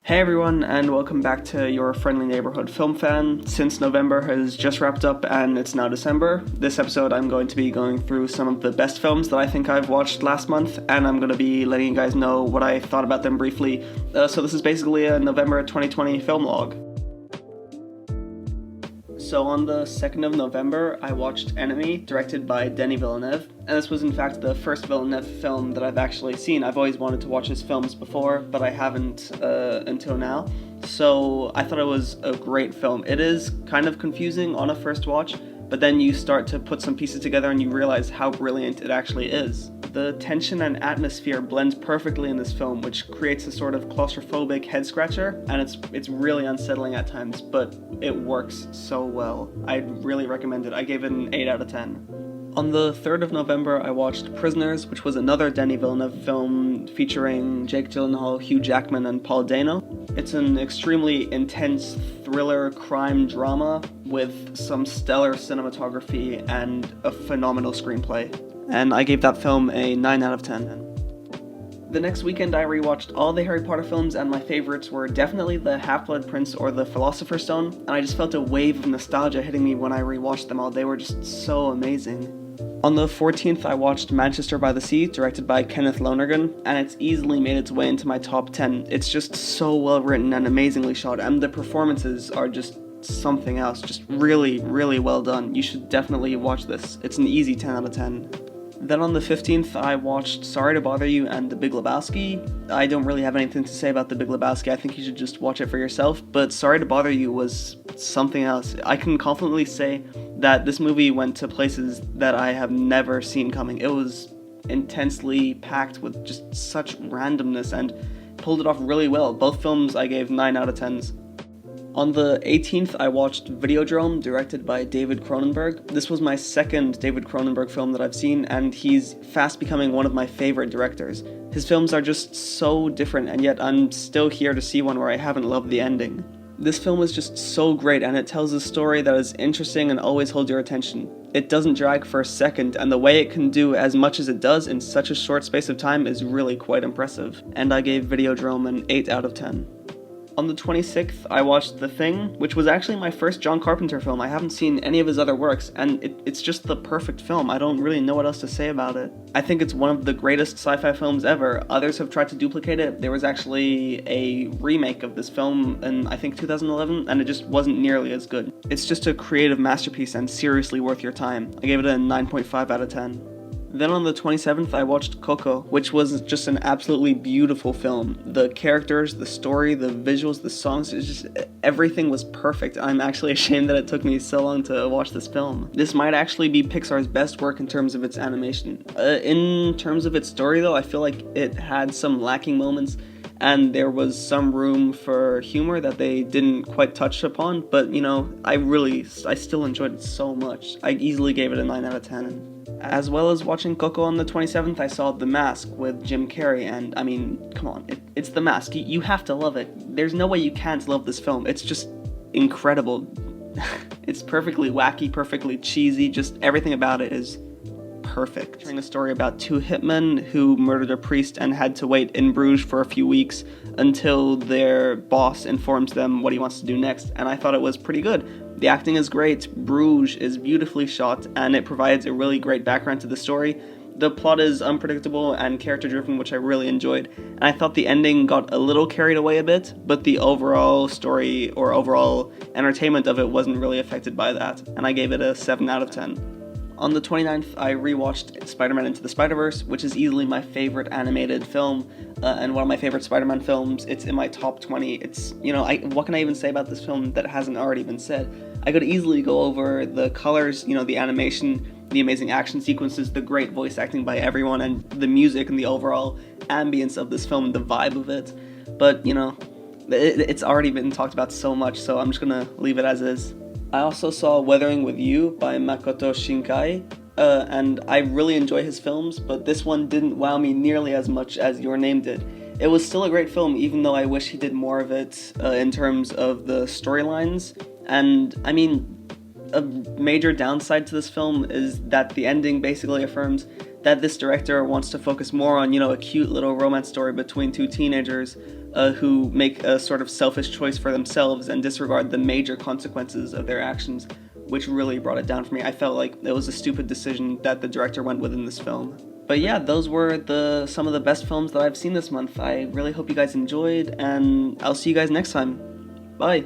Hey everyone, and welcome back to your friendly neighborhood film fan. Since November has just wrapped up and it's now December, this episode I'm going to be going through some of the best films that I think I've watched last month, and I'm going to be letting you guys know what I thought about them briefly. So this is basically a November 2020 film log. So on the 2nd of November, I watched Enemy, directed by Denis Villeneuve, and this was in fact the first Villeneuve film that I've actually seen. I've always wanted to watch his films before, but I haven't until now, so I thought it was a great film. It is kind of confusing on a first watch, but then you start to put some pieces together and you realize how brilliant it actually is. The tension and atmosphere blends perfectly in this film, which creates a sort of claustrophobic head-scratcher, and it's really unsettling at times, but it works so well. I'd really recommend it. I gave it an 8 out of 10. On the 3rd of November, I watched Prisoners, which was another Denis Villeneuve film featuring Jake Gyllenhaal, Hugh Jackman, and Paul Dano. It's an extremely intense thriller crime drama with some stellar cinematography and a phenomenal screenplay. And I gave that film a 9 out of 10. The next weekend I rewatched all the Harry Potter films, and my favorites were definitely the Half-Blood Prince or the Philosopher's Stone, and I just felt a wave of nostalgia hitting me when I rewatched them all. They were just so amazing. On the 14th, I watched Manchester by the Sea, directed by Kenneth Lonergan, and it's easily made its way into my top 10. It's just so well written and amazingly shot, and the performances are just something else. Just really, really well done. You should definitely watch this. It's an easy 10 out of 10. Then on the 15th, I watched Sorry to Bother You and The Big Lebowski. I don't really have anything to say about The Big Lebowski. I think you should just watch it for yourself, but Sorry to Bother You was something else. I can confidently say that this movie went to places that I have never seen coming. It was intensely packed with just such randomness and pulled it off really well. Both films I gave 9 out of 10s. On the 18th, I watched Videodrome, directed by David Cronenberg. This was my second David Cronenberg film that I've seen, and he's fast becoming one of my favorite directors. His films are just so different, and yet I'm still here to see one where I haven't loved the ending. This film is just so great, and it tells a story that is interesting and always holds your attention. It doesn't drag for a second, and the way it can do as much as it does in such a short space of time is really quite impressive. And I gave Videodrome an 8 out of 10. On the 26th, I watched The Thing, which was actually my first John Carpenter film. I haven't seen any of his other works, and it's just the perfect film. I don't really know what else to say about it. I think it's one of the greatest sci-fi films ever. Others have tried to duplicate it. There was actually a remake of this film in, I think, 2011, and it just wasn't nearly as good. It's just a creative masterpiece and seriously worth your time. I gave it a 9.5 out of 10. Then on the 27th, I watched Coco, which was just an absolutely beautiful film. The characters, the story, the visuals, the songs, everything was perfect. I'm actually ashamed that it took me so long to watch this film. This might actually be Pixar's best work in terms of its animation. In terms of its story though, I feel like it had some lacking moments, and there was some room for humor that they didn't quite touch upon, but you know, I still enjoyed it so much. I easily gave it a 9 out of 10. As well as watching Coco on the 27th, I saw The Mask with Jim Carrey, and I mean, come on, it's The Mask. You have to love it. There's no way you can't love this film. It's just incredible. It's perfectly wacky, perfectly cheesy, just everything about it is perfect. Telling a story about two hitmen who murdered a priest and had to wait in Bruges for a few weeks until their boss informs them what he wants to do next, and I thought it was pretty good. The acting is great, Bruges is beautifully shot, and it provides a really great background to the story. The plot is unpredictable and character-driven, which I really enjoyed, and I thought the ending got a little carried away a bit, but the overall story or overall entertainment of it wasn't really affected by that, and I gave it a 7 out of 10. On the 29th, I rewatched Spider-Man Into the Spider-Verse, which is easily my favorite animated film, and one of my favorite Spider-Man films. It's in my top 20. It's, you know, what can I even say about this film that hasn't already been said? I could easily go over the colors, you know, the animation, the amazing action sequences, the great voice acting by everyone, and the music and the overall ambience of this film, the vibe of it. But, you know, it's already been talked about so much, so I'm just gonna leave it as is. I also saw Weathering with You by Makoto Shinkai, and I really enjoy his films, but this one didn't wow me nearly as much as Your Name did. It was still a great film, even though I wish he did more of it in terms of the storylines. And, I mean, a major downside to this film is that the ending basically affirms that this director wants to focus more on, a cute little romance story between two teenagers who make a sort of selfish choice for themselves and disregard the major consequences of their actions, which really brought it down for me. I felt like it was a stupid decision that the director went with in this film. But yeah, those were some of the best films that I've seen this month. I really hope you guys enjoyed, and I'll see you guys next time. Bye!